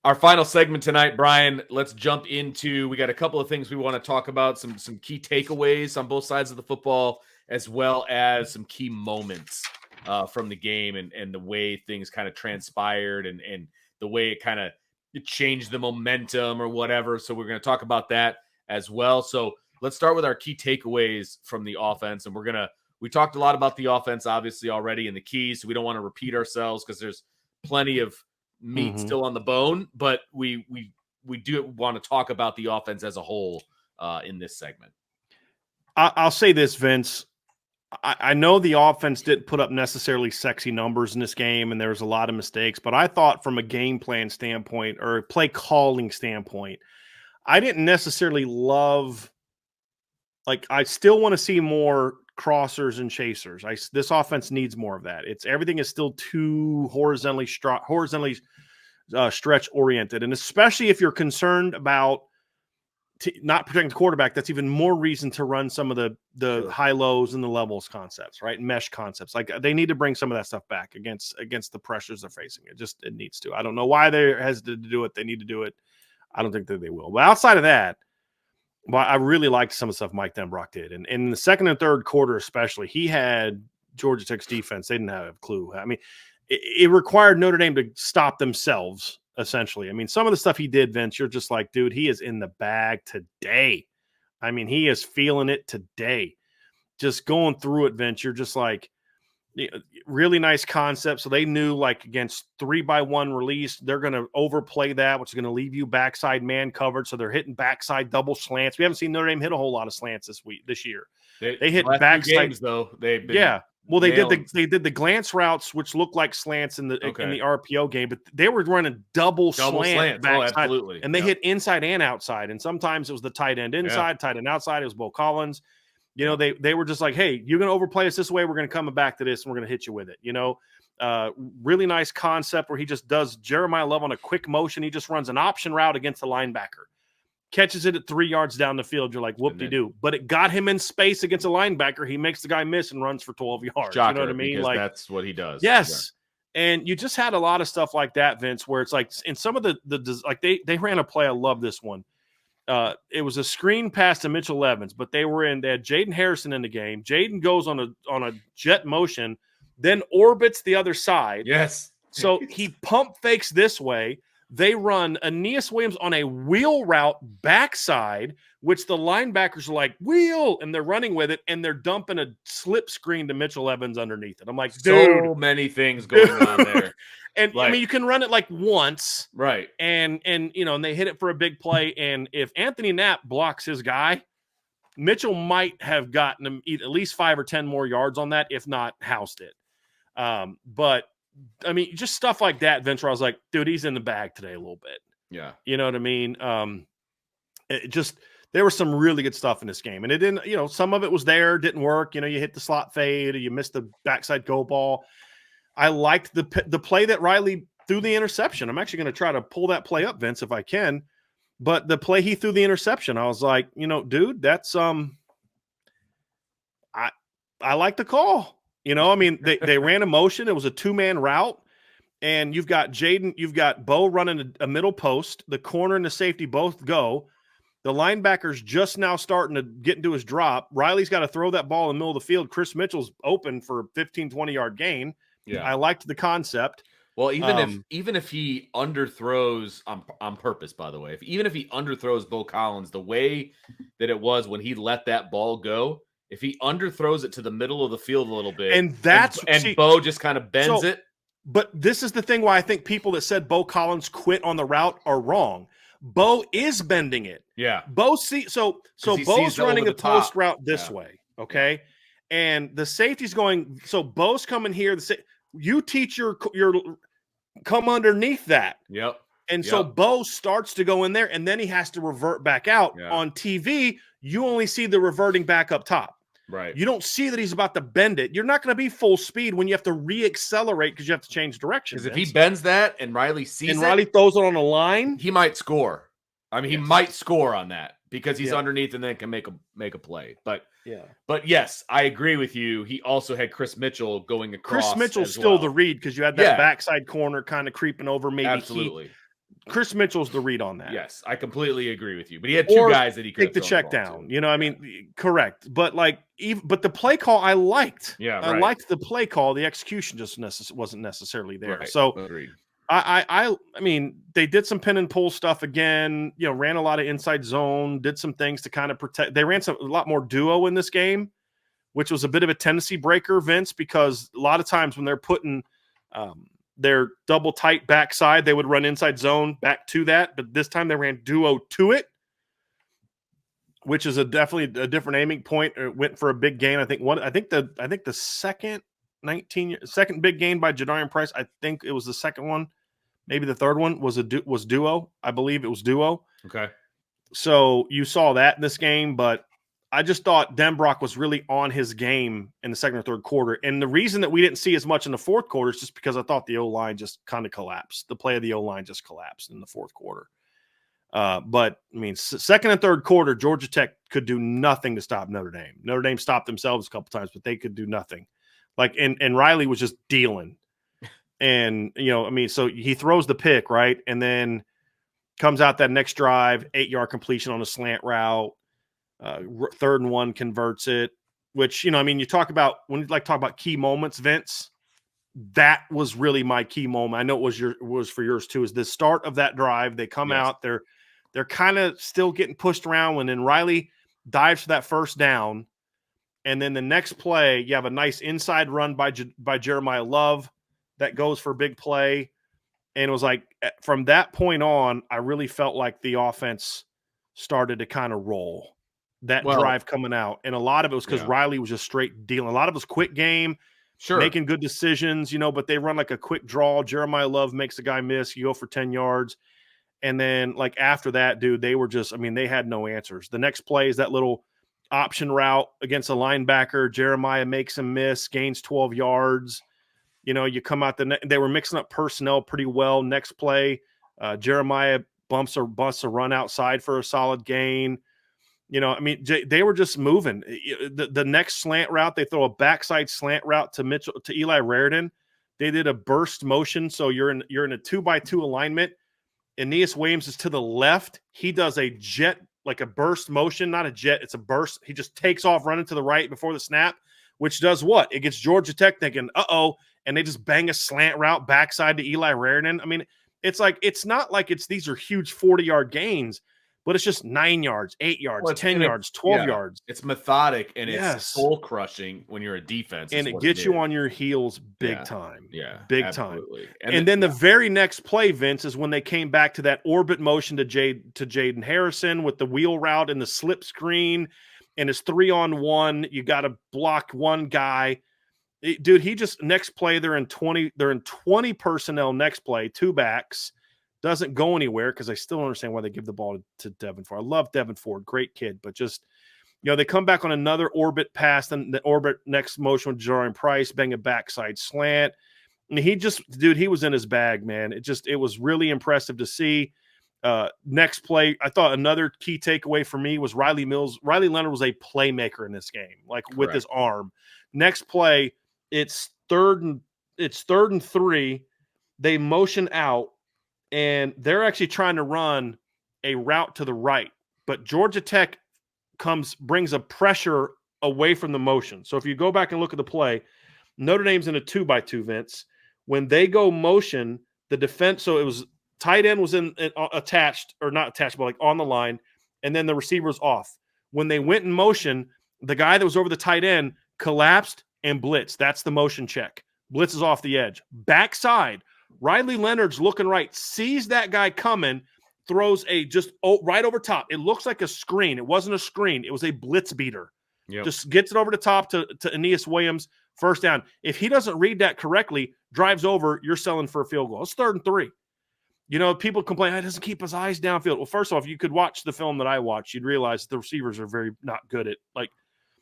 Our final segment tonight, Brian, let's jump into, we got a couple of things we want to talk about, some key takeaways on both sides of the football, as well as some key moments from the game and the way things kind of transpired and the way it kind of changed the momentum or whatever. So we're going to talk about that as well. So let's start with our key takeaways from the offense. And we talked a lot about the offense, obviously, already, and the keys. So we don't want to repeat ourselves because there's plenty of meat still on the bone, but we do want to talk about the offense as a whole in this segment. I'll say this, Vince. I know the offense didn't put up necessarily sexy numbers in this game, and there was a lot of mistakes, but I thought from a game plan standpoint or a play calling standpoint, I didn't necessarily love – I still want to see more crossers and chasers. This offense needs more of that. Everything is still too horizontally stretch oriented, and especially if you're concerned about not protecting the quarterback, that's even more reason to run some of the high lows and the levels concepts, right? Mesh concepts. They need to bring some of that stuff back against the pressures they're facing. It needs to. I don't know why they're hesitant to do it. They need to do it. I don't think that they will. But outside of that, I really liked some of the stuff Mike Denbrock did. And in the second and third quarter especially, he had Georgia Tech's defense. They didn't have a clue. I mean, it required Notre Dame to stop themselves, essentially. I mean, some of the stuff he did, Vince, you're just like, dude, he is in the bag today. I mean, he is feeling it today. Just going through it, Vince, you're just like, really nice concept. So they knew, against 3-by-1 release, they're going to overplay that, which is going to leave you backside man covered. So they're hitting backside double slants. We haven't seen Notre Dame hit a whole lot of slants this year. They hit backside games, though. They've been Well, they did the glance routes, which looked like slants in the RPO game, but they were running double slant backside, absolutely, and they hit inside and outside. And sometimes it was the tight end inside, tight end outside. It was Bo Collins. They were just like, hey, you're going to overplay us this way. We're going to come back to this, and we're going to hit you with it. Really nice concept where he just does Jeremiah Love on a quick motion. He just runs an option route against the linebacker. Catches it at 3 yards down the field. You're like, whoop-de-doo. But it got him in space against a linebacker. He makes the guy miss and runs for 12 yards. Shocker, you know what I mean? That's what he does. Yes. Yeah. And you just had a lot of stuff like that, Vince, where it's like in some of they ran a play. I love this one. It was a screen pass to Mitchell Evans, but they had Jaden Harrison in the game. Jaden goes on a jet motion, then orbits the other side. Yes. So he pump fakes this way. They run Aeneas Williams on a wheel route backside, which the linebackers are like, wheel, and they're running with it, and they're dumping a slip screen to Mitchell Evans underneath it. I'm like, dude. So many things going on there. And I mean, you can run it once. Right. And they hit it for a big play. And if Anthony Knapp blocks his guy, Mitchell might have gotten him at least 5 or 10 more yards on that, if not housed it. But I mean, just stuff like that, Vince, where I was like, dude, he's in the bag today a little bit. Yeah. You know what I mean? There was some really good stuff in this game. And it didn't, some of it was there, didn't work. You hit the slot fade, or you missed the backside go ball. I liked the play that Riley threw the interception. I'm actually going to try to pull that play up, Vince, if I can. But the play he threw the interception, I was like, dude, that's I like the call. I mean, they ran a motion. It was a 2-man route, and you've got Jaden, you've got Bo running a middle post. The corner and the safety both go. The linebacker's just now starting to get into his drop. Riley's got to throw that ball in the middle of the field. Chris Mitchell's open for a 15, 20-yard gain. Yeah, I liked the concept. Well, even if he underthrows on purpose, by the way, even if he underthrows Bo Collins, the way that it was when he let that ball go. If he underthrows it to the middle of the field a little bit, and Bo just kind of bends it. But this is the thing why I think people that said Bo Collins quit on the route are wrong. Bo is bending it. Yeah. Bo's running a post route this way. Okay. And the safety's going, so Bo's coming here. You teach your come underneath that. Yep. And so Bo starts to go in there, and then he has to revert back out. Yeah. On TV, you only see the reverting back up top. Right. You don't see that he's about to bend it. You're not going to be full speed when you have to re-accelerate because you have to change direction. Because if he bends that and Riley sees and Riley throws it on the line, he might score. I mean, he might score on that because he's underneath and then can make a play. But yes, I agree with you. He also had Chris Mitchell going across. Chris Mitchell's still the read because you had that backside corner kind of creeping over. Maybe absolutely. Chris Mitchell's the read on that. Yes, I completely agree with you. But he had two guys that he could take the check down. To. I mean, correct. But but the play call I liked. Yeah, I liked the play call. The execution just wasn't necessarily there. Right. So agreed. I mean, they did some pin and pull stuff again. Ran a lot of inside zone. Did some things to kind of protect. They ran a lot more duo in this game, which was a bit of a tendency breaker, Vince, because a lot of times when they're putting their double tight backside, they would run inside zone back to that. But this time they ran duo to it, which is definitely a different aiming point. It went for a big gain. I think the second big gain by Jadarian Price. I think it was the second one. Maybe the third one was duo. I believe it was duo. Okay. So you saw that in this game, but I just thought Denbrock was really on his game in the second or third quarter. And the reason that we didn't see as much in the fourth quarter is just because I thought the O-line just kind of collapsed. The play of the O-line just collapsed in the fourth quarter. But, I mean, second and third quarter, Georgia Tech could do nothing to stop Notre Dame. Notre Dame stopped themselves a couple times, but they could do nothing. And Riley was just dealing. And, so he throws the pick, right? And then comes out that next drive, 8-yard completion on a slant route. 3rd and 1 converts it, which, you talk about when you talk about key moments, Vince, that was really my key moment. I know it was for yours too, is the start of that drive. They come out, they're kind of still getting pushed around when then Riley dives for that first down. And then the next play, you have a nice inside run by Jeremiah Love that goes for a big play. And it was from that point on, I really felt like the offense started to kind of roll. That drive coming out. And a lot of it was because Riley was just straight dealing. A lot of it was quick game, making good decisions, but they run a quick draw. Jeremiah Love makes the guy miss. You go for 10 yards. And then after that, dude, they were just, they had no answers. The next play is that little option route against a linebacker. Jeremiah makes him miss, gains 12 yards. You come out they were mixing up personnel pretty well. Next play, Jeremiah busts a run outside for a solid gain. They were just moving. The next slant route, they throw a backside slant route to Eli Raridan. They did a burst motion, so you're in a 2x2 alignment. Aeneas Williams is to the left. He does a jet, a burst motion, not a jet. It's a burst. He just takes off running to the right before the snap, which does what? It gets Georgia Tech thinking, uh-oh, and they just bang a slant route backside to Eli Raridan. It's not like these are huge 40-yard gains, but it's just 9 yards, 8 yards, 10 yards, 12 yards. It's methodic and it's soul crushing when you're a defense. And it gets you on your heels big time. Yeah. Big absolutely. Time. And then the very next play, Vince, is when they came back to that orbit motion to Jaden Harrison with the wheel route and the slip screen. And it's 3-on-1. You got to block one guy. Dude, he just next play, they're in 20 personnel next play, 2 backs. Doesn't go anywhere because I still don't understand why they give the ball to Devin Ford. I love Devin Ford, great kid, but just they come back on another orbit pass, then the orbit next motion with Jadarian Price, bang a backside slant. And he was in his bag, man. It was really impressive to see. Next play, I thought another key takeaway for me was Riley Leonard was a playmaker in this game, with his arm. Next play, it's third and 3. They motion out. And they're actually trying to run a route to the right, but Georgia Tech brings a pressure away from the motion. So if you go back and look at the play, Notre Dame's in a 2x2, Vince. When they go motion, the defense, so it was tight end was attached, or not attached, but on the line, and then the receiver was off. When they went in motion, the guy that was over the tight end collapsed and blitzed. That's the motion check. Blitz is off the edge. Backside. Riley Leonard's looking right, sees that guy coming, throws right over top. It looks like a screen. It wasn't a screen. It was a blitz beater. Yep. Just gets it over the top to Aeneas Williams, first down. If he doesn't read that correctly, drives over, you're selling for a field goal. It's 3rd and 3. People complain, he doesn't keep his eyes downfield. Well, first off, if you could watch the film that I watched, you'd realize the receivers are very not good at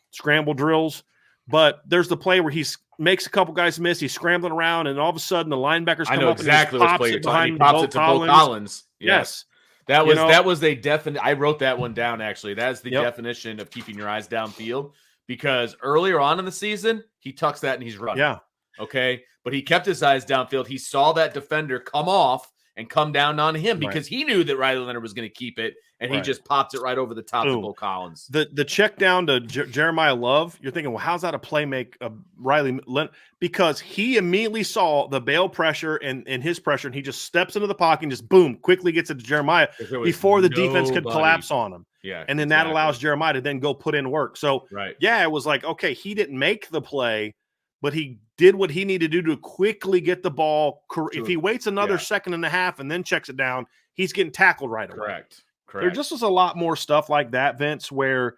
scramble drills. But there's the play where he makes a couple guys miss. He's scrambling around, and all of a sudden the linebackers come up exactly and what play you're talking. He pops it to Bo Collins. Yes. That was a definite. I wrote that one down, actually. That's the definition of keeping your eyes downfield, because earlier on in the season, he tucks that and he's running. Yeah. Okay. But he kept his eyes downfield. He saw that defender come off and come down on him Right. because he knew that Riley Leonard was going to keep it, and he Right. just popped it right over the top to Boom. Bo Collins. The check down to Jeremiah Love, you're thinking, well, how's that a play make Riley Leonard? Because he immediately saw the bail pressure and his pressure, and he just steps into the pocket and just boom, quickly gets it to Jeremiah before the defense could collapse on him. Yeah, and then that allows Jeremiah to then go put in work. So yeah, it was like, okay, he didn't make the play, but he did what he needed to do to quickly get the ball. If he waits another second and a half and then checks it down, he's getting tackled right away. Correct. There just was a lot more stuff like that, Vince, where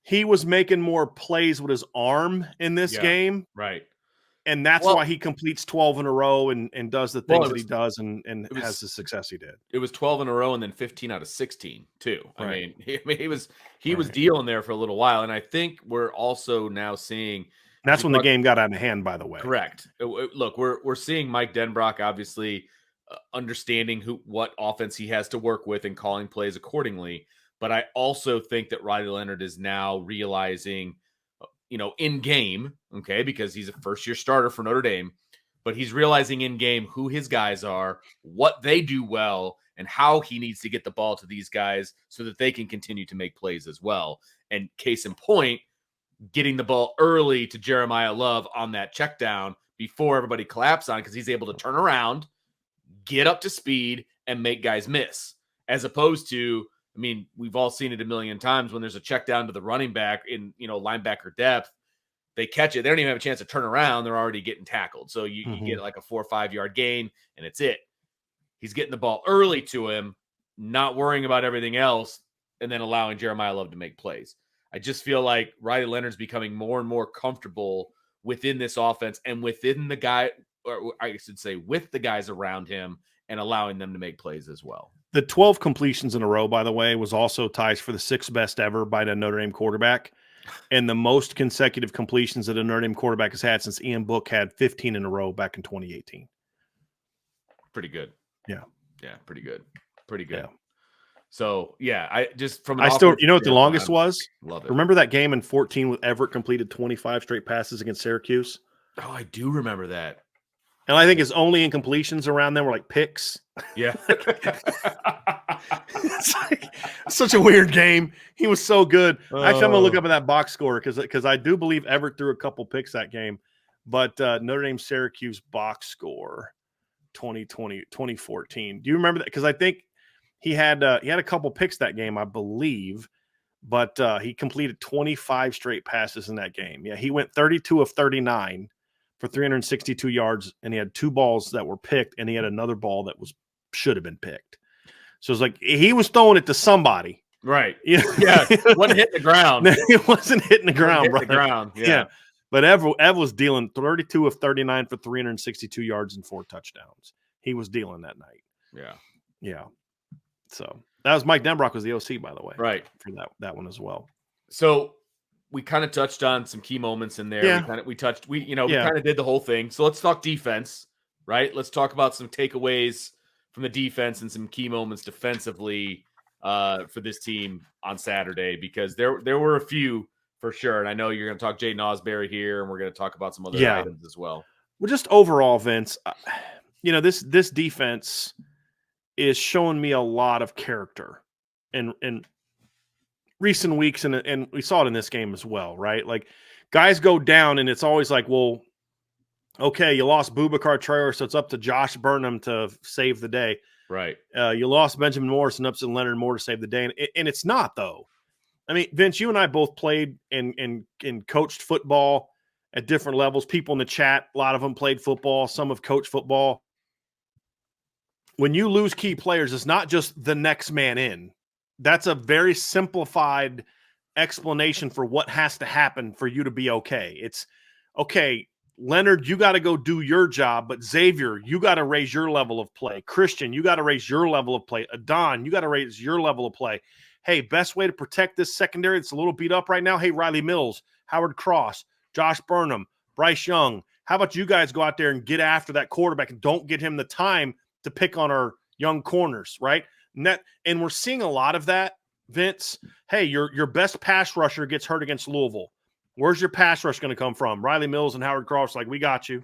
he was making more plays with his arm in this game. Right. And that's why he completes 12 in a row and does the things that he does and has the success he did. It was 12 in a row and then 15 out of 16 too. I mean, he was dealing there for a little while. And I think we're also now seeing that's when the game got out of hand, by the way. Correct. Look, we're seeing Mike Denbrock obviously understanding what offense he has to work with and calling plays accordingly. But I also think that Riley Leonard is now realizing, in game, okay, because he's a first-year starter for Notre Dame, but he's realizing in game who his guys are, what they do well, and how he needs to get the ball to these guys so that they can continue to make plays as well. And case in point, getting the ball early to Jeremiah Love on that check down before everybody collapsed on, because he's able to turn around, get up to speed, and make guys miss. As opposed to, I mean, we've all seen it a million times when there's a check down to the running back in, linebacker depth, they catch it. They don't even have a chance to turn around. They're already getting tackled. So you get like a 4 or 5 yard gain and it's it. He's getting the ball early to him, not worrying about everything else, and then allowing Jeremiah Love to make plays. I just feel like Riley Leonard's becoming more and more comfortable within this offense and within the guy, or I should say with the guys around him, and allowing them to make plays as well. The 12 completions in a row, by the way, was also ties for the 6th best ever by the Notre Dame quarterback, and the most consecutive completions that a Notre Dame quarterback has had since Ian Book had 15 in a row back in 2018. Pretty good. Yeah. Yeah, pretty good. Pretty good. Yeah. So, yeah, I just from I still, you know what the longest was? Love it. Remember that game in 14 with Everett completed 25 straight passes against Syracuse? Oh, I do remember that. And I think his only incompletions around them were like picks. Yeah. It's like such a weird game. He was so good. Actually, I'm going to look up at that box score because I do believe Everett threw a couple picks that game. But Notre Dame Syracuse box score 2014. Do you remember that? Because I think he had a couple picks that game, I believe. But he completed 25 straight passes in that game. Yeah, he went 32 of 39. For 362 yards, and he had 2 balls that were picked, and he had another ball that should have been picked. So it's like he was throwing it to somebody, right? Yeah, it wasn't hitting the ground. It wasn't hitting the ground, right? The ground, yeah. But Ev was dealing 32 of 39 for 362 yards and 4 touchdowns. He was dealing that night. Yeah. So that was Mike Denbrock was the OC, by the way, right? For that one as well. So. We kind of touched on some key moments in there. Yeah. We kind of did the whole thing. So let's talk defense, right? Let's talk about some takeaways from the defense and some key moments defensively for this team on Saturday, because there were a few for sure. And I know you're going to talk Jaden Osbury here, and we're going to talk about some other items as well. Well, just overall, Vince, this defense is showing me a lot of character and recent weeks, and we saw it in this game as well, right? Like guys go down, and it's always like, well, okay, you lost Boubacar Traore, so it's up to Josh Burnham to save the day. Right. You lost Benjamin Morris and up to Leonard Moore to save the day. And it's not, though. I mean, Vince, you and I both played and coached football at different levels. People in the chat, a lot of them played football. Some have coached football. When you lose key players, it's not just the next man in. That's a very simplified explanation for what has to happen for you to be okay. It's, okay, Leonard, you got to go do your job, but Xavier, you got to raise your level of play. Christian, you got to raise your level of play. Adon, you got to raise your level of play. Hey, best way to protect this secondary that's a little beat up right now, hey, Riley Mills, Howard Cross, Josh Burnham, Bryce Young, how about you guys go out there and get after that quarterback and don't get him the time to pick on our young corners, right? And we're seeing a lot of that, Vince. Hey, your best pass rusher gets hurt against Louisville. Where's your pass rush going to come from? Riley Mills and Howard Cross, like, we got you.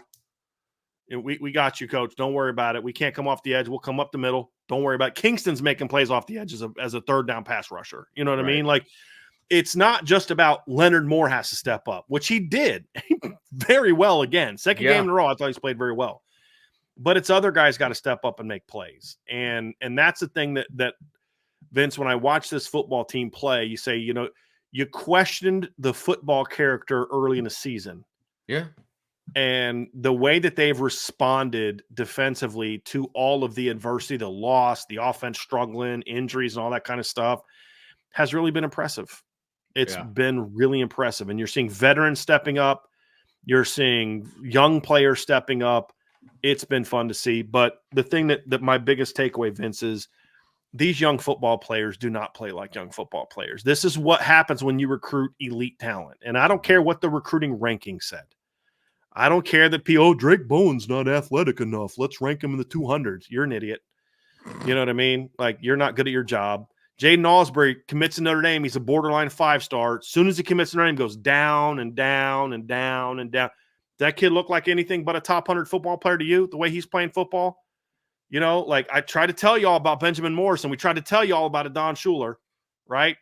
We got you, coach. Don't worry about it. We can't come off the edge. We'll come up the middle. Don't worry about it. Kingston's making plays off the edge as a third down pass rusher. You know what I mean? Like, it's not just about Leonard Moore has to step up, which he did very well again. Second game in a row, I thought he's played very well. But it's other guys got to step up and make plays. And that's the thing that Vince, when I watch this football team play, you say, you know, you questioned the football character early in the season. Yeah. And the way that they've responded defensively to all of the adversity, the loss, the offense struggling, injuries, and all that kind of stuff has really been impressive. It's been really impressive. And you're seeing veterans stepping up. You're seeing young players stepping up. It's been fun to see. But the thing that my biggest takeaway, Vince, is these young football players do not play like young football players. This is what happens when you recruit elite talent. And I don't care what the recruiting ranking said. I don't care that Drake Bowen's not athletic enough. Let's rank him in the 200s. You're an idiot. You know what I mean? Like, you're not good at your job. Jaden Osbury commits to Notre Dame. He's a borderline 5-star. As soon as he commits to Notre Dame, goes down and down and down and down. That kid look like anything but a top 100 football player to you, the way he's playing football? You know, like, I tried to tell y'all about Benjamin Morrison. We tried to tell y'all about Adon Schuler, right?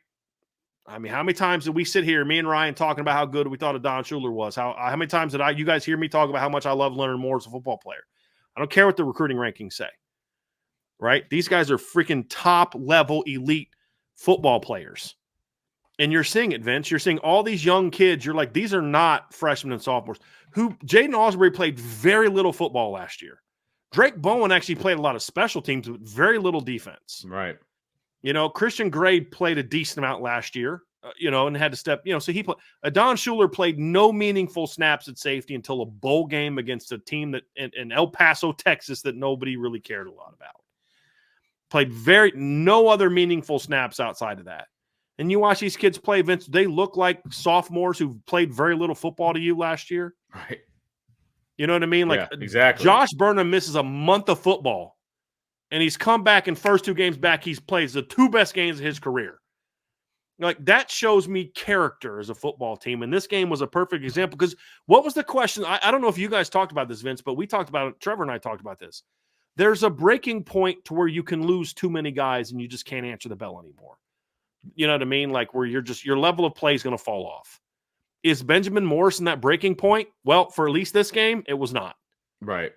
I mean, how many times did we sit here, me and Ryan, talking about how good we thought Adon Schuler was? How many times did you guys hear me talk about how much I love Leonard Moore as a football player? I don't care what the recruiting rankings say, right? These guys are freaking top-level elite football players. And you're seeing it, Vince. You're seeing all these young kids. You're like, these are not freshmen and sophomores. Jaden Osbury played very little football last year. Drake Bowen actually played a lot of special teams with very little defense. Right. You know, Christian Gray played a decent amount last year, and had to step, so he played. Adon Schuler played no meaningful snaps at safety until a bowl game against a team that in El Paso, Texas, that nobody really cared a lot about. Played no other meaningful snaps outside of that. And you watch these kids play, Vince, they look like sophomores who've played very little football to you last year. Right. You know what I mean? Like, exactly. Josh Burnham misses a month of football, and he's come back in first 2 games back. He's played the 2 best games of his career. Like, that shows me character as a football team. And this game was a perfect example, because what was the question? I don't know if you guys talked about this, Vince, but we talked about it. Trevor and I talked about this. There's a breaking point to where you can lose too many guys and you just can't answer the bell anymore. You know what I mean? Like, where your level of play is going to fall off. Is Benjamin Morrison that breaking point? Well, for at least this game, it was not. Right.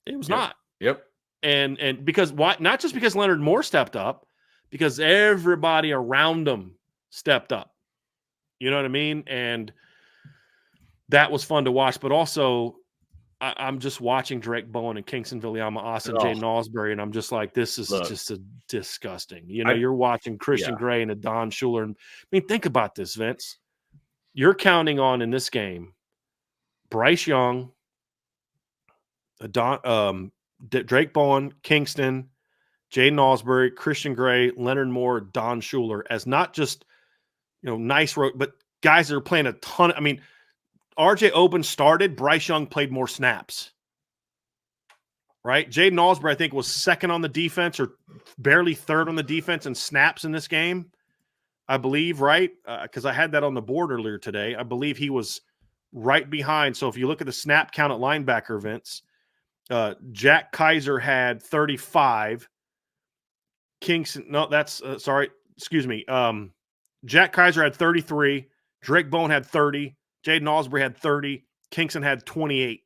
It was not. Yep. And because why? Not just because Leonard Moore stepped up, because everybody around him stepped up. You know what I mean? And that was fun to watch. But also, I'm just watching Drake Bowen and Kingston Viliama Austin, Jaden Osbury, and I'm just like, this is just a disgusting. You're watching Christian Gray and Adon Schuler. And I mean, think about this, Vince. You're counting on, in this game, Bryce Young, Drake Bowen, Kingston, Jaden Osbury, Christian Gray, Leonard Moore, Don Schuler as not just, nice road, but guys that are playing a ton. I mean, RJ Oben started, Bryce Young played more snaps, right? Jaden Osbury, I think, was second on the defense or barely third on the defense in snaps in this game, I believe, right? Because I had that on the board earlier today. I believe he was right behind. So if you look at the snap count at linebacker, Vince, Jack Kaiser had 35. Kingston, no, that's sorry, excuse me. Jack Kaiser had 33. Drake Bowen had 30. Jaden Osbury had 30. Kingston had 28.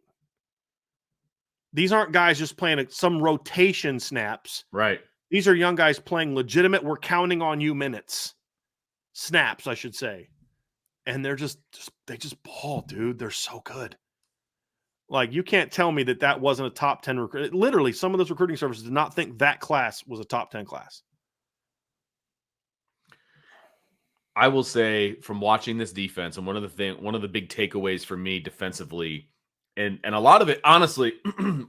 These aren't guys just playing some rotation snaps. Right. These are young guys playing legitimate, we're counting on you minutes. Snaps, I should say. And they just ball, dude. They're so good. Like, you can't tell me that wasn't a top 10 recruit. Literally, some of those recruiting services did not think that class was a top 10 class. I will say, from watching this defense, and one of the big takeaways for me defensively, and a lot of it, honestly,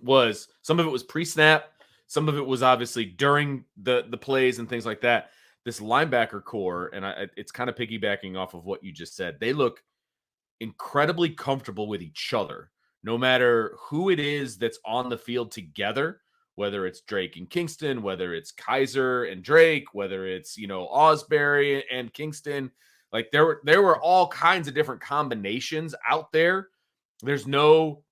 was some of it was pre-snap, some of it was obviously during the plays and things like that. This linebacker core, and it's kind of piggybacking off of what you just said, they look incredibly comfortable with each other, no matter who it is that's on the field together, whether it's Drake and Kingston, whether it's Kaiser and Drake, whether it's, Osbury and Kingston. Like, there were all kinds of different combinations out there. There's no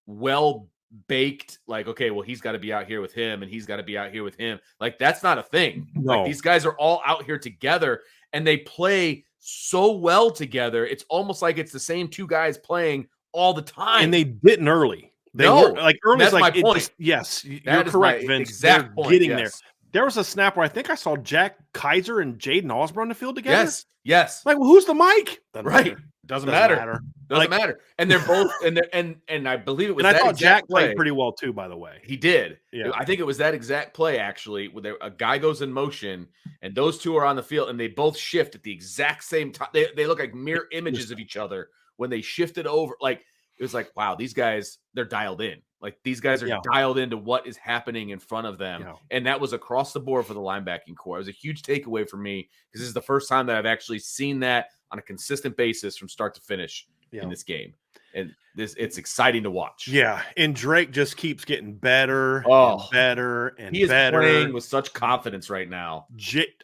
well baked, like, okay, well, he's got to be out here with him and he's got to be out here with him. Like, that's not a thing. No. Like, these guys are all out here together and they play so well together. It's almost like it's the same two guys playing all the time. And they didn't early. They No, were like early. that's Like my point. yes, you're That is correct, my Vince. exact They're point, getting yes. there. There was a snap where I think I saw Jack Kaiser and Jaden Osborne on the field together. Yes. Like, well, who's the mic? Right. Doesn't matter. Doesn't matter. And they're both and I believe it was and that I thought Jack play. played pretty well too, by the way. He did. Yeah. I think it was that exact play actually, where a guy goes in motion and those two are on the field and they both shift at the exact same time. They look like mirror images of each other when they shifted over. Like, it was like, wow, these guys, they're dialed in. Like, these guys are dialed into what is happening in front of them. Yeah. And that was across the board for the linebacking core. It was a huge takeaway for me because this is the first time that I've actually seen that on a consistent basis from start to finish in this game. And it's exciting to watch. Yeah. And Drake just keeps getting better and better and he is better. Playing with such confidence right now.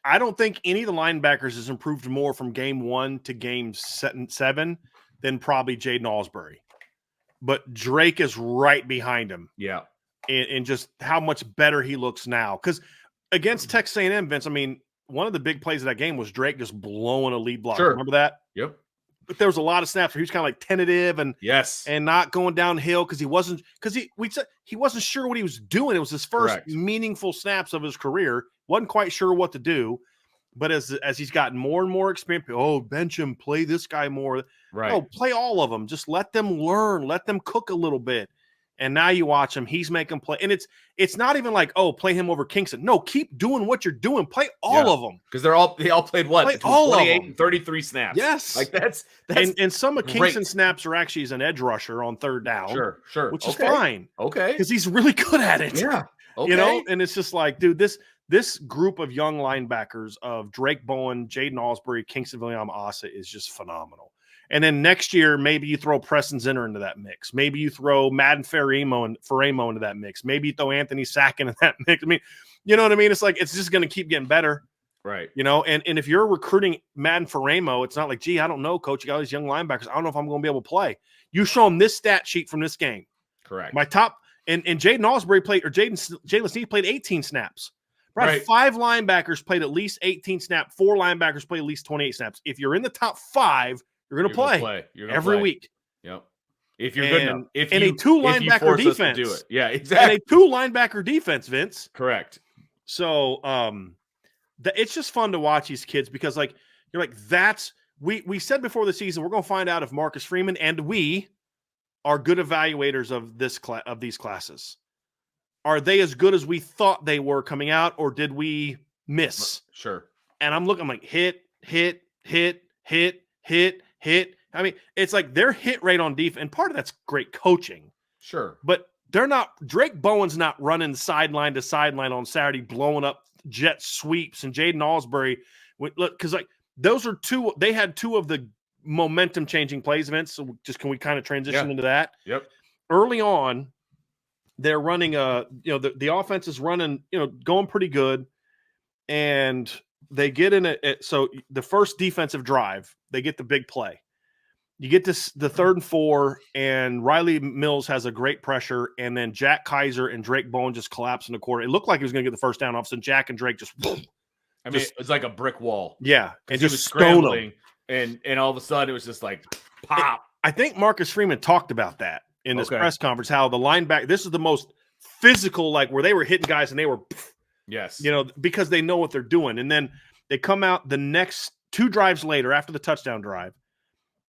I don't think any of the linebackers has improved more from game 1 to game 7 than probably Jaden Osbury. But Drake is right behind him. Yeah. And just how much better he looks now. Because against Texas A&M, Vince, I mean, one of the big plays of that game was Drake just blowing a lead block. Sure. Remember that? Yep. But there was a lot of snaps where he was kind of like tentative and not going downhill because he wasn't sure what he was doing. It was his first meaningful snaps of his career. Wasn't quite sure what to do. But as he's gotten more and more experience, bench him, play this guy more. Right. No, play all of them. Just let them learn. Let them cook a little bit. And now you watch him. He's making play. And it's not even like, play him over Kingston. No, keep doing what you're doing. Play all of them. Because they all played what? Play all 28 and 33 snaps. Yes. Like that's and some of Kingston snaps are actually as an edge rusher on third down. Sure. Which is fine. Okay. Because he's really good at it. Yeah. Okay. You know, and it's just like, dude, this group of young linebackers of Drake Bowen, Jaden Osbury, Kingston William Asa is just phenomenal. And then next year, maybe you throw Preston Zinner into that mix. Maybe you throw Madden Faramo into that mix. Maybe you throw Anthony Sack into that mix. I mean, you know what I mean? It's like, it's just going to keep getting better. Right. You know, and if you're recruiting Madden Faramo, it's not like, gee, I don't know, coach. You got all these young linebackers. I don't know if I'm going to be able to play. You show them this stat sheet from this game. Correct. My top, and Jaden Osbury played, or Jalen Sneed played 18 snaps. Right. 5 linebackers played at least 18 snaps. 4 linebackers played at least 28 snaps. If you're in the top 5, you're going to play every week. Yep. If you're good enough. A 2-linebacker defense. Do it. Yeah, exactly. And a 2-linebacker defense, Vince. Correct. So it's just fun to watch these kids because, like, you're like, we said before the season, we're going to find out if Marcus Freeman and we are good evaluators of these classes. Are they as good as we thought they were coming out, or did we miss? Sure. And I'm like, hit. I mean, it's like their hit rate on defense, and part of that's great coaching. Sure. But they're not, Drake Bowen's not running sideline to sideline on Saturday, blowing up jet sweeps, and Jaden Osbury, look, because like those are they had 2 of the momentum changing plays, Vince. So can we kind of transition into that? Yep. Early on, they're running the offense is running, going pretty good. And they get in it. So the first defensive drive, they get the big play. You get to the 3rd and 4, and Riley Mills has a great pressure, and then Jack Kaiser and Drake Bowen just collapse in the quarter. It looked like he was going to get the first down. All of a sudden, Jack and Drake just boom. I mean, it's like a brick wall. Yeah, and just scrambling, and all of a sudden it was just like pop. I think Marcus Freeman talked about that in this press conference. How the linebacker, this is the most physical, like where they were hitting guys and they were, because they know what they're doing. And then they come out the next 2 drives later after the touchdown drive.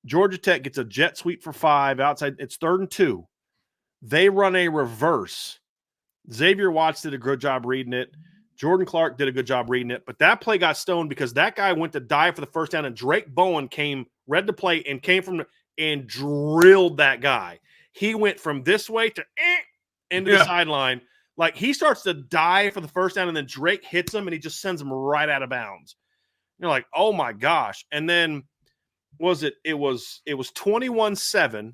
Georgia Tech gets a jet sweep for 5 outside. It's 3rd and 2. They run a reverse. Xavier Watts did a good job reading it. Jordan Clark did a good job reading it. But that play got stoned because that guy went to dive for the first down, and Drake Bowen read the play and came from and drilled that guy. He went from this way to into the sideline. Like, he starts to dive for the first down, and then Drake hits him, and he just sends him right out of bounds. You're like, oh my gosh. And then it was 21-7,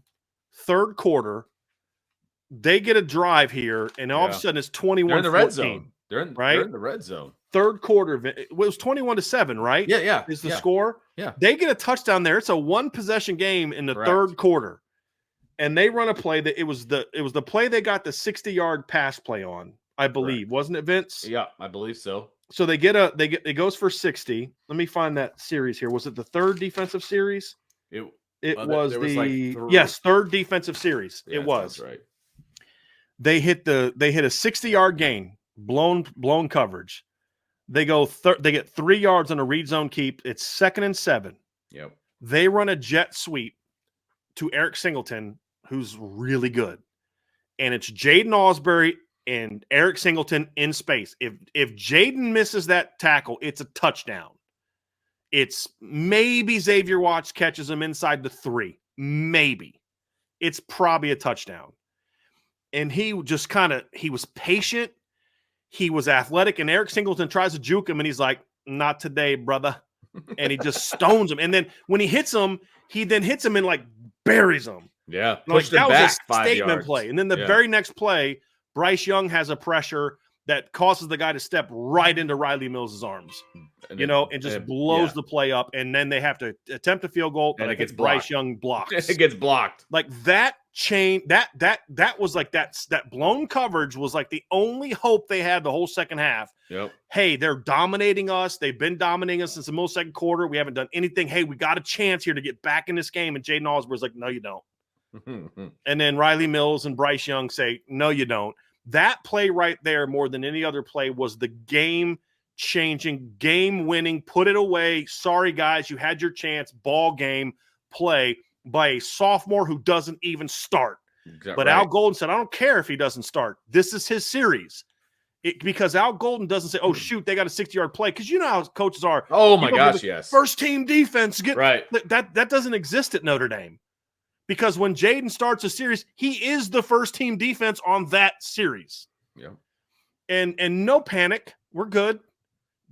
3rd quarter. They get a drive here, and all of a sudden it's 21-14. They're in the red zone. They're in the red zone. 3rd quarter, it was 21-7, right? Yeah. Is the score? Yeah. They get a touchdown there. It's a 1-possession game in the 3rd quarter. and they run a play that it was the play they got the 60-yard pass play on, I believe, wasn't it, Vince? Yeah, I believe so. So it goes for 60. Let me find that series here. Was it the third defensive series? It was third defensive series. Yeah, it was right. They hit a 60-yard gain, blown coverage. They get 3 yards on a read zone keep. It's 2nd and 7. Yep. They run a jet sweep to Eric Singleton, who's really good. And it's Jaden Ausberry and Eric Singleton in space. If Jaden misses that tackle, it's a touchdown. It's maybe Xavier Watts catches him inside the 3. Maybe. It's probably a touchdown. And he just he was patient. He was athletic. And Eric Singleton tries to juke him, and he's like, not today, brother. And he just stones him. And then when he hits him, and like buries him. Yeah. Pushed him back that was a 5 statement yards. play. And then the very next play, Bryce Young has a pressure that causes the guy to step right into Riley Mills' arms, and just blows the play up. And then they have to attempt a field goal, and it gets Bryce Young blocked. It gets blocked. Like that that was like that blown coverage was like the only hope they had the whole second half. Yep. Hey, they're dominating us. They've been dominating us since the middle of the second quarter. We haven't done anything. Hey, we got a chance here to get back in this game. And Jaden Osborne's like, no, you don't. And then Riley Mills and Bryce Young say, no, you don't. That play right there, more than any other play, was the game-changing, game-winning, put it away, sorry, guys, you had your chance, ball game play by a sophomore who doesn't even start. But Al Golden said, I don't care if he doesn't start. This is his series. Because Al Golden doesn't say, oh, shoot, they got a 60-yard play. Because you know how coaches are. Oh, my gosh, yes. First-team defense. Right. That doesn't exist at Notre Dame. Because when Jaden starts a series, he is the first-team defense on that series. Yeah. And no panic. We're good.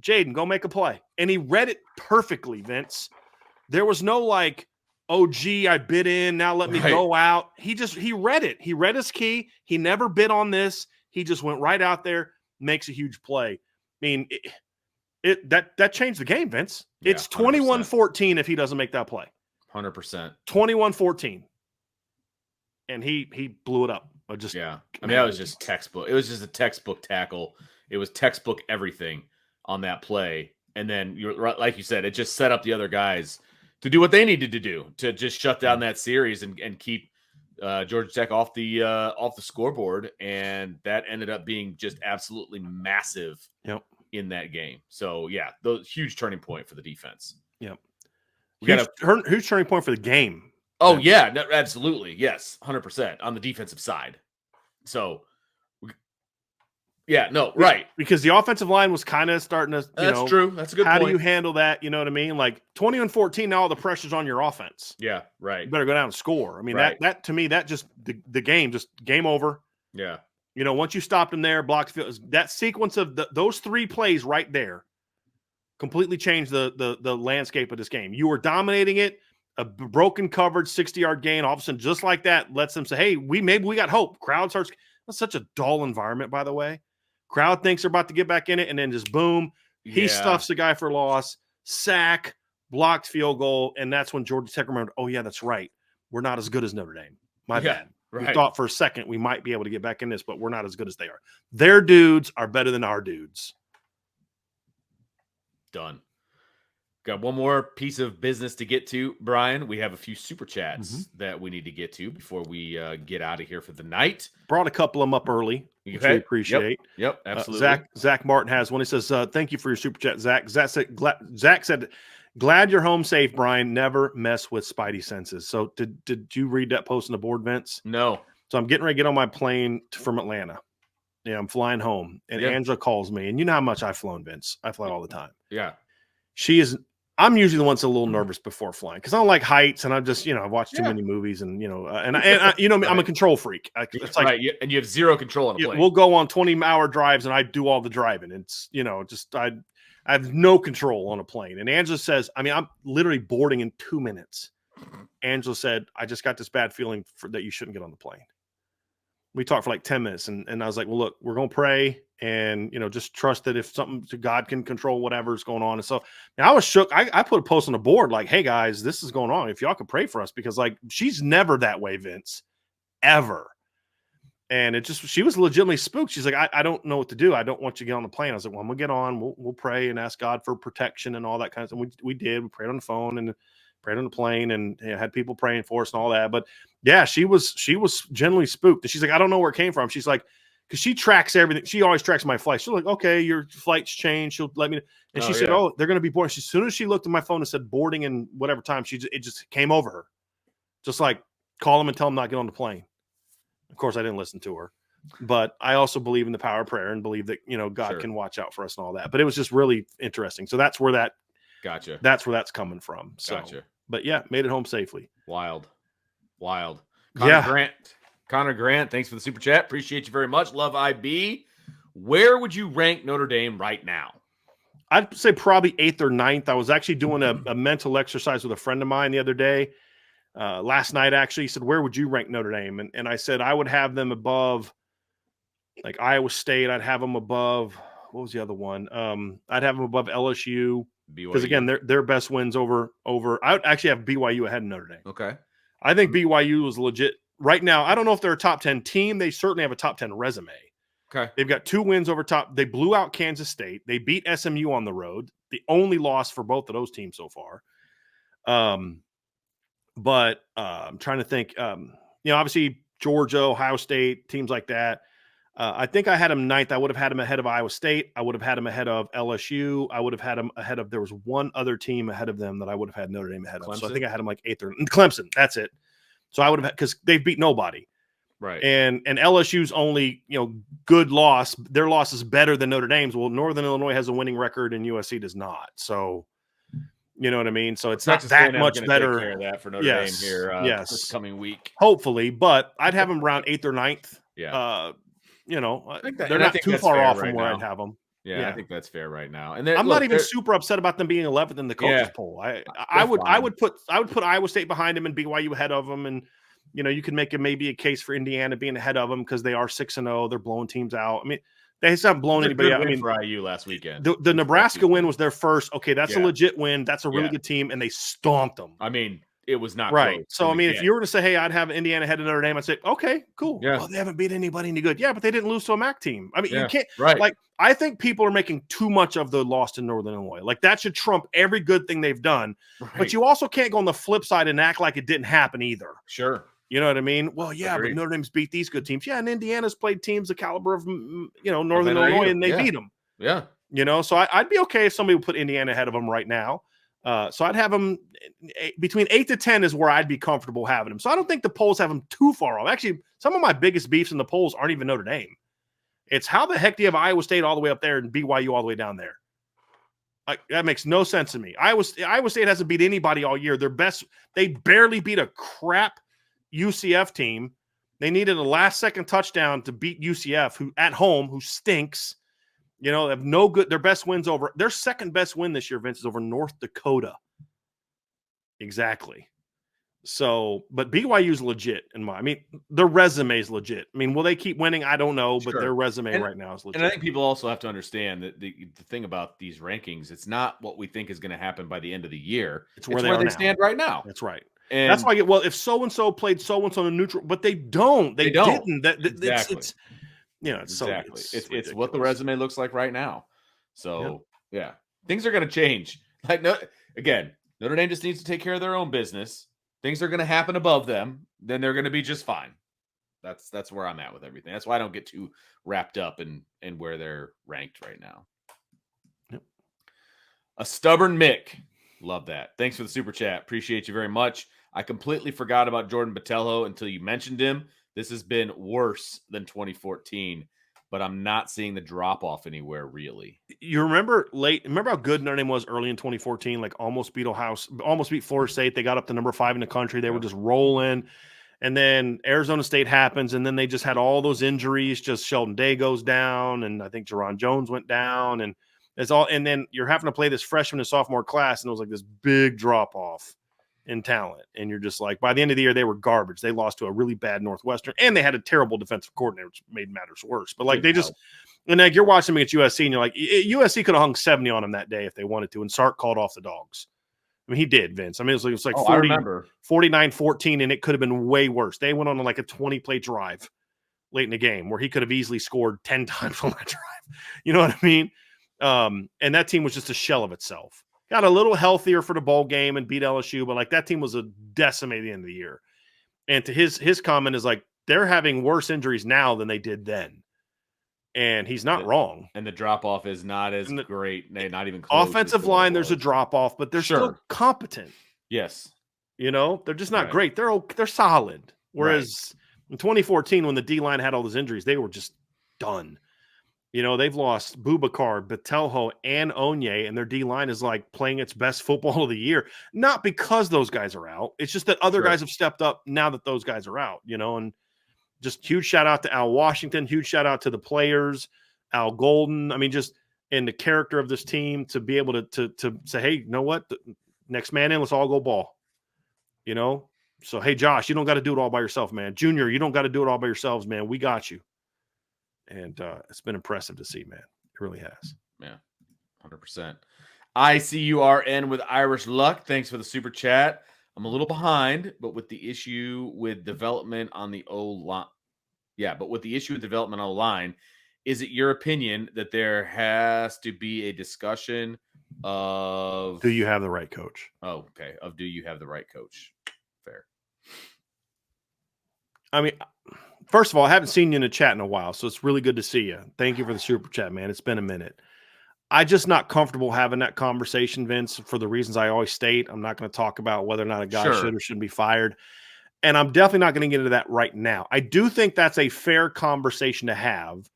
Jaden, go make a play. And he read it perfectly, Vince. There was no like, oh, gee, I bit in. Now let me go out. He read it. He read his key. He never bit on this. He just went right out there, makes a huge play. I mean, that changed the game, Vince. Yeah, it's 21-14 if he doesn't make that play. 100%. 21-14. And he blew it up. I mean, that was just textbook. It was just a textbook tackle. It was textbook everything on that play. And then, like you said, it just set up the other guys to do what they needed to do to just shut down that series and keep Georgia Tech off the scoreboard. And that ended up being just absolutely massive in that game. So, yeah, the huge turning point for the defense. Yep. Huge turning point for the game. Oh, yeah, no, absolutely. Yes, 100% on the defensive side. So, right. Because the offensive line was kind of starting to, That's true. That's a good point. How do you handle that? You know what I mean? Like 21-14, now all the pressure's on your offense. Yeah, right. You better go down and score. I mean, that to me, that just the game, just game over. Yeah. Once you stopped them there, blocked field, that sequence of those 3 plays right there completely changed the landscape of this game. You were dominating it. A broken coverage, 60-yard gain, all of a sudden, just like that, lets them say, hey, maybe we got hope. Crowd starts. That's such a dull environment, by the way. Crowd thinks they're about to get back in it, and then just boom, he stuffs the guy for loss, sack, blocked field goal, and that's when Georgia Tech remembered, oh, yeah, that's right. We're not as good as Notre Dame. My bad. Right. We thought for a second we might be able to get back in this, but we're not as good as they are. Their dudes are better than our dudes. Done. Got one more piece of business to get to, Brian. We have a few super chats that we need to get to before we get out of here for the night. Brought a couple of them up early, which we appreciate. Yep, absolutely. Zach Martin has one. He says, thank you for your super chat, Zach. Zach said, glad you're home safe, Brian. Never mess with spidey senses. So did you read that post on the board, Vince? No. So I'm getting ready to get on my plane from Atlanta. Yeah, I'm flying home. And Angela calls me. And you know how much I've flown, Vince. I fly all the time. Yeah. I'm usually the one that's a little nervous before flying because I don't like heights, and I'm just, I've watched too many movies, and I'm a control freak. It's like, and you have zero control on a plane. We'll go on 20-hour drives, and I do all the driving. It's I have no control on a plane. And Angela says, I'm literally boarding in 2 minutes. Angela said, I just got this bad feeling that you shouldn't get on the plane. We talked for like 10 minutes, and I was like, well, look, we're going to pray and, just trust that if something God can control whatever's going on. And so I was shook. I put a post on the board like, hey, guys, this is going on. If y'all could pray for us, because like she's never that way, Vince. ever. And she was legitimately spooked. She's like, I don't know what to do. I don't want you to get on the plane. I was like, well, I'm gonna get on. We'll pray and ask God for protection and all that kind of stuff. We did. We prayed on the phone and prayed on the plane and had people praying for us and all that. But yeah, she was genuinely spooked. And she's like, I don't know where it came from. She's like, because she tracks everything. She always tracks my flights. She's like, okay, your flight's changed. She'll let me know. And she said, oh, they're going to be boarding. As soon as she looked at my phone and said boarding and whatever time, it just came over her. Just like, call them and tell them not to get on the plane. Of course, I didn't listen to her. But I also believe in the power of prayer and believe that, God can watch out for us and all that. But it was just really interesting. So that's where that's where that's coming from. So, but yeah, made it home safely. Wild. Connor Grant, thanks for the super chat. Appreciate you very much. Love IB. Where would you rank Notre Dame right now? I'd say probably 8th or 9th. I was actually doing a mental exercise with a friend of mine the other day. Last night, actually, he said, where would you rank Notre Dame? And I said, I would have them above, like Iowa State. I'd have them above, what was the other one? I'd have them above LSU. Because, again, their best wins over I would actually have BYU ahead of Notre Dame. Okay. I think BYU was legit. Right now, I don't know if they're a top 10 team. They certainly have a top 10 resume. Okay. They've got 2 wins over top. They blew out Kansas State. They beat SMU on the road. The only loss for both of those teams so far. But I'm trying to think, obviously Georgia, Ohio State, teams like that. I think I had them 9th. I would have had them ahead of Iowa State. I would have had them ahead of LSU. I would have had them ahead of, there was one other team ahead of them that I would have had Notre Dame ahead of. So I think I had them like 8th or Clemson. That's it. So I would have, because they've beat nobody. Right. And LSU's only, good loss. Their loss is better than Notre Dame's. Well, Northern Illinois has a winning record and USC does not. So, you know what I mean? So it's Texas not that much better. Take care of that for Notre Dame here this coming week. Hopefully, but I'd have them around 8th or 9th. Yeah. They're not too far off from where I'd have them. Yeah, I think that's fair right now. And I'm not even super upset about them being 11th in the coaches poll. I would put Iowa State behind them and BYU ahead of them, and you could make maybe a case for Indiana being ahead of them because they are 6-0. They're blowing teams out. I mean, they haven't blown anybody out. I mean, for IU last weekend, the Nebraska win was their first. Okay, that's a legit win. That's a really good team, and they stomped them. I mean, it was not right. close. So I mean, if you were to say, "Hey, I'd have Indiana ahead of Notre Dame," I'd say, "Okay, cool. Yeah, well, they haven't beat anybody any good. Yeah, but they didn't lose to a MAC team. I mean, you can't. Right. Like, I think people are making too much of the loss to Northern Illinois. Like that should trump every good thing they've done. Right. But you also can't go on the flip side and act like it didn't happen either. Sure. You know what I mean? Well, yeah, but Notre Dame's beat these good teams. Yeah, and Indiana's played teams the caliber of Northern Illinois, and they beat them. Yeah. So I'd be okay if somebody would put Indiana ahead of them right now. So I'd have them between 8 to 10 is where I'd be comfortable having them. So I don't think the polls have them too far off. Actually, some of my biggest beefs in the polls aren't even Notre Dame. It's how the heck do you have Iowa State all the way up there and BYU all the way down there? That makes no sense to me. Iowa State hasn't beat anybody all year. They barely beat a crap UCF team. They needed a last-second touchdown to beat UCF, who stinks. Have no good. Their best wins over their second best win this year, Vince, is over North Dakota. Exactly. So, but BYU's legit I mean, their resume is legit. I mean, will they keep winning? I don't know, but their resume right now is legit. And I think people also have to understand that the thing about these rankings, it's not what we think is going to happen by the end of the year. It's where they stand right now. That's right. And that's why I get, well, if so-and-so played so-and-so in a neutral, but they don't. They didn't. Exactly. It's what the resume looks like right now. So, yeah. Things are going to change. Notre Dame just needs to take care of their own business. Things are going to happen above them. Then they're going to be just fine. That's where I'm at with everything. That's why I don't get too wrapped up in where they're ranked right now. Yep. A stubborn Mick. Love that. Thanks for the super chat. Appreciate you very much. I completely forgot about Jordan Botelho until you mentioned him. This has been worse than 2014, but I'm not seeing the drop-off anywhere, really. You remember how good Notre Dame was early in 2014? Like almost beat Florida State. They got up to number 5 in the country. They were just rolling. And then Arizona State happens, and then they just had all those injuries. Just Sheldon Day goes down, and I think Jerron Jones went down, and and then you're having to play this freshman and sophomore class, and it was like this big drop-off in talent. And you're just like, by the end of the year, they were garbage. They lost to a really bad Northwestern, and they had a terrible defensive coordinator, which made matters worse. But like and like you're watching them against USC, and you're like, USC could have hung 70 on them that day if they wanted to, and Sark called off the dogs. I mean, he did, Vince. I mean, it was like I 40, remember. 49-14, and it could have been way worse. They went on like a 20-play drive late in the game where he could have easily scored 10 times on that drive. You know what I mean? And that team was just a shell of itself. Got a little healthier for the bowl game and beat LSU, but like that team was a decimate at the end of the year. And to his comment is like, they're having worse injuries now than they did then. And he's not wrong. And the drop-off is not as great. Not even close. Offensive line, there's a drop-off, but they're still competent. Yes. You know, they're just not great. They're solid. Whereas in 2014, when the D-line had all those injuries, they were just done. You know, they've lost Boubacar, Betelho, and Onye, and their D-line is like playing its best football of the year. Not because those guys are out. It's just that other guys have stepped up now that those guys are out, you know, and just huge shout out to Al Washington, huge shout out to the players, Al Golden. I mean, just in the character of this team to be able to say, hey, you know what? Next man in, let's all go ball. You know? So, hey, Josh, you don't got to do it all by yourself, man. Junior, you don't got to do it all by yourselves, man. We got you. And it's been impressive to see, man. It really has. Yeah, 100%. ICURN with Irish Luck. Thanks for the super chat. I'm a little behind, but with the issue with development on the O-line. Yeah, but with the issue with development on the line, is it your opinion that there has to be a discussion of... Do you have the right coach? Oh, okay. Of do you have the right coach? Fair. I mean, first of all, I haven't seen you in a chat in a while, so it's really good to see you. Thank you for the super chat, man. It's been a minute. I'm just not comfortable having that conversation, Vince, for the reasons I always state. I'm not going to talk about whether or not a guy should or shouldn't be fired. And I'm definitely not going to get into that right now. I do think that's a fair conversation to have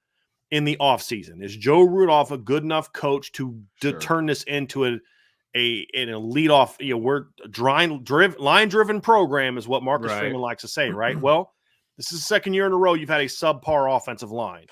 in the offseason. Is Joe Rudolph a good enough coach to turn this into an elite off, you know, we're line-driven program is what Marcus Freeman likes to say, right? Well, this is the second year in a row you've had a subpar offensive line.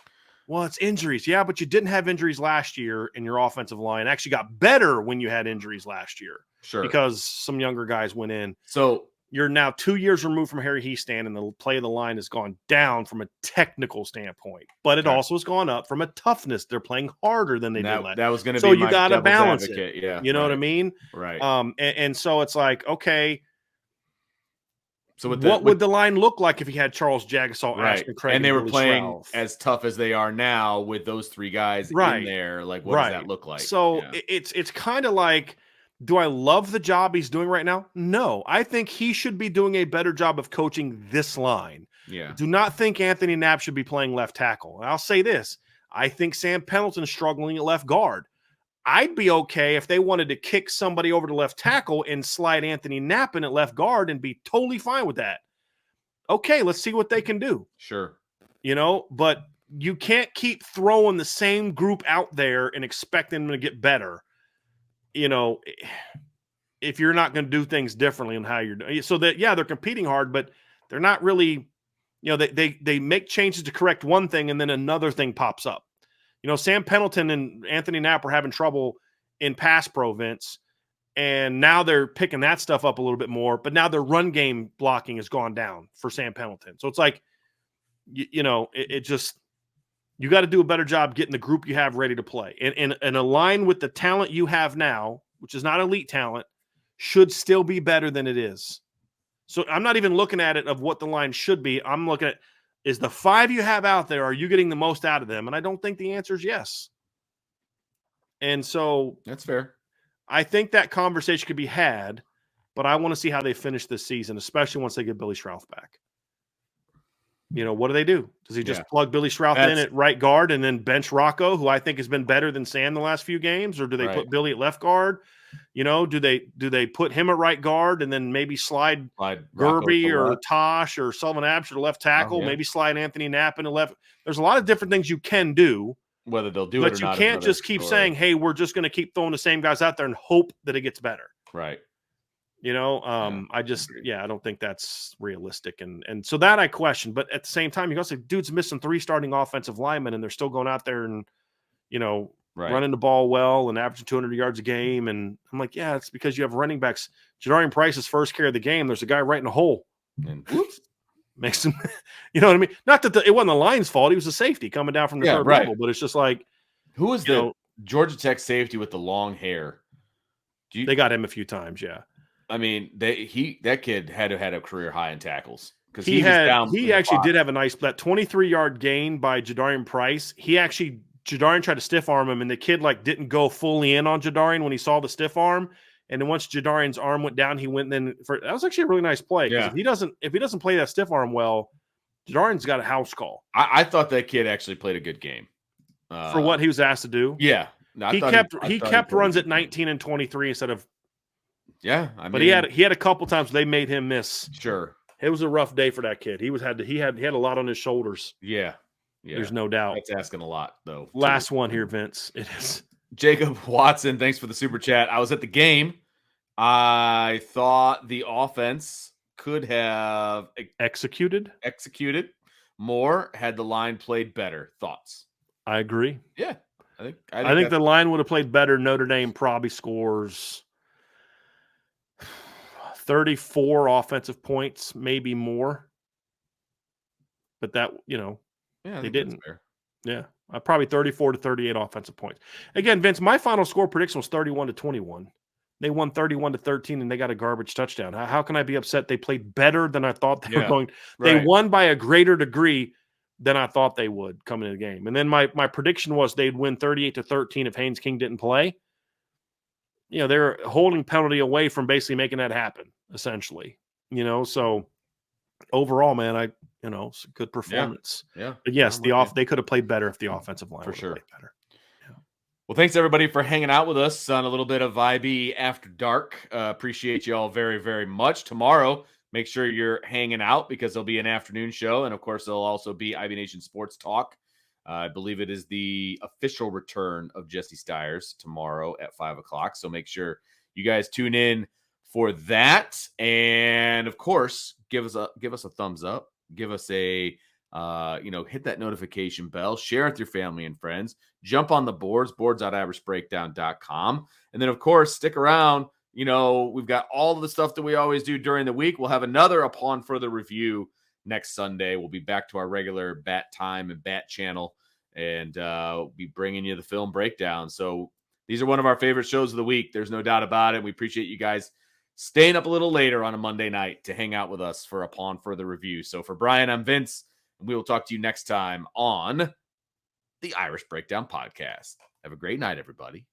Well, it's injuries. Yeah, but you didn't have injuries last year in your offensive line. Actually got better when you had injuries last year. Sure. Because some younger guys went in. So you're now 2 years removed from Harry Heastand, and the play of the line has gone down from a technical standpoint. But it also has gone up from a toughness. They're playing harder than they did last. That was going to be so you got to balance advocate. it. Yeah, you know what I mean? Right. And so it's like, okay, so what would the line look like if he had Charles Jagasol, Ashton Craig, and they were playing Shroff? as tough as they are now with those three guys in there? Like, what does that look like? So it's kind of like, do I love the job he's doing right now? No. I think he should be doing a better job of coaching this line. Yeah. Do not think Anthony Knapp should be playing left tackle. And I'll say this. I think Sam Pendleton is struggling at left guard. I'd be okay if they wanted to kick somebody over to left tackle and slide Anthony Knapp in at left guard and be totally fine with that. Okay, let's see what they can do. Sure. You know, but you can't keep throwing the same group out there and expecting them to get better. You know, if you're not going to do things differently on how you're doing. So that, yeah, they're competing hard, but they're not really, you know, they make changes to correct one thing and then another thing pops up. You know, Sam Pendleton and Anthony Knapp were having trouble in pass pro, Vince, and now they're picking that stuff up a little bit more, but now their run game blocking has gone down for Sam Pendleton. So it's like, you know, it just, you got to do a better job getting the group you have ready to play. And align with the talent you have now, which is not elite talent, should still be better than it is. So I'm not even looking at it of what the line should be. I'm looking at, is the five you have out there, are you getting the most out of them? And I don't think the answer is yes. And so that's fair. I think that conversation could be had, but I want to see how they finish this season, especially once they get Billy Shroff back. You know, what do they do? Does he just plug Billy Shroff in at right guard and then bench Rocco, who I think has been better than Sam the last few games? Or do they put Billy at left guard? You know, do they put him at right guard and then maybe slide Gerby or Tosh or Sullivan Absher to left tackle? Maybe slide Anthony Knapp into left. There's a lot of different things you can do. Whether they'll do it or not. But you can't just keep saying, hey, we're just going to keep throwing the same guys out there and hope that it gets better. Right. You know, I don't think that's realistic. And so that I question. But at the same time, you go say, dude's missing 3 starting offensive linemen, and they're still going out there and, you know, running the ball well and averaging 200 yards a game. And I'm like, yeah, it's because you have running backs. Jadarian Price's first carry of the game, there's a guy right in the hole. And whoops, makes him, you know what I mean? Not that it wasn't the line's fault. He was a safety coming down from the third level. But it's just like, who was the Georgia Tech safety with the long hair? They got him a few times, yeah. I mean, that kid had to had a career high in tackles because He actually did have have a nice, that 23-yard gain by Jadarian Price. Jadarian tried to stiff arm him, and the kid didn't go fully in on Jadarian when he saw the stiff arm. And then once Jadarian's arm went down, he went that was actually a really nice play. Because if he doesn't play that stiff arm well, Jadarian's got a house call. I thought that kid actually played a good game for what he was asked to do. Yeah, no, he kept runs at 19 and 23 instead of. Yeah, but he had a couple times they made him miss. Sure, it was a rough day for that kid. He had a lot on his shoulders. Yeah. There's no doubt. That's asking a lot, though. Last one here, Vince. It is Jacob Watson. Thanks for the super chat. I was at the game. I thought the offense could have executed more had the line played better. Thoughts? I agree. Yeah, I think the line would have played better. Notre Dame probably scores 34 offensive points, maybe more. But that, they didn't. Yeah, probably 34 to 38 offensive points. Again, Vince, my final score prediction was 31-21. They won 31-13, and they got a garbage touchdown. How can I be upset? They played better than I thought they were going. They won by a greater degree than I thought they would coming into the game. And then my prediction was they'd win 38-13 if Haynes King didn't play. They're holding penalty away from basically making that happen, essentially. So overall, man, it's a good performance. Yeah. But yes, they could have played better if the offensive line would have played better. Well, thanks everybody for hanging out with us on a little bit of IB After Dark. Appreciate you all very, very much. Tomorrow, make sure you're hanging out because there'll be an afternoon show. And of course, there'll also be IB Nation Sports Talk. I believe it is the official return of Jesse Stiers tomorrow at 5:00. So make sure you guys tune in for that. And of course, give us a thumbs up. Give us a hit that notification bell, share it with your family and friends, jump on the boards.irishbreakdown.com. And then of course, stick around. We've got all of the stuff that we always do during the week. We'll have another Upon Further Review next Sunday. We'll be back to our regular bat time and bat channel, and we'll be bringing you the film breakdown. So these are one of our favorite shows of the week. There's no doubt about it. We appreciate you guys staying up a little later on a Monday night to hang out with us for Upon Further Review. So for Bryan, I'm Vince. We will talk to you next time on the Irish Breakdown Podcast. Have a great night, everybody.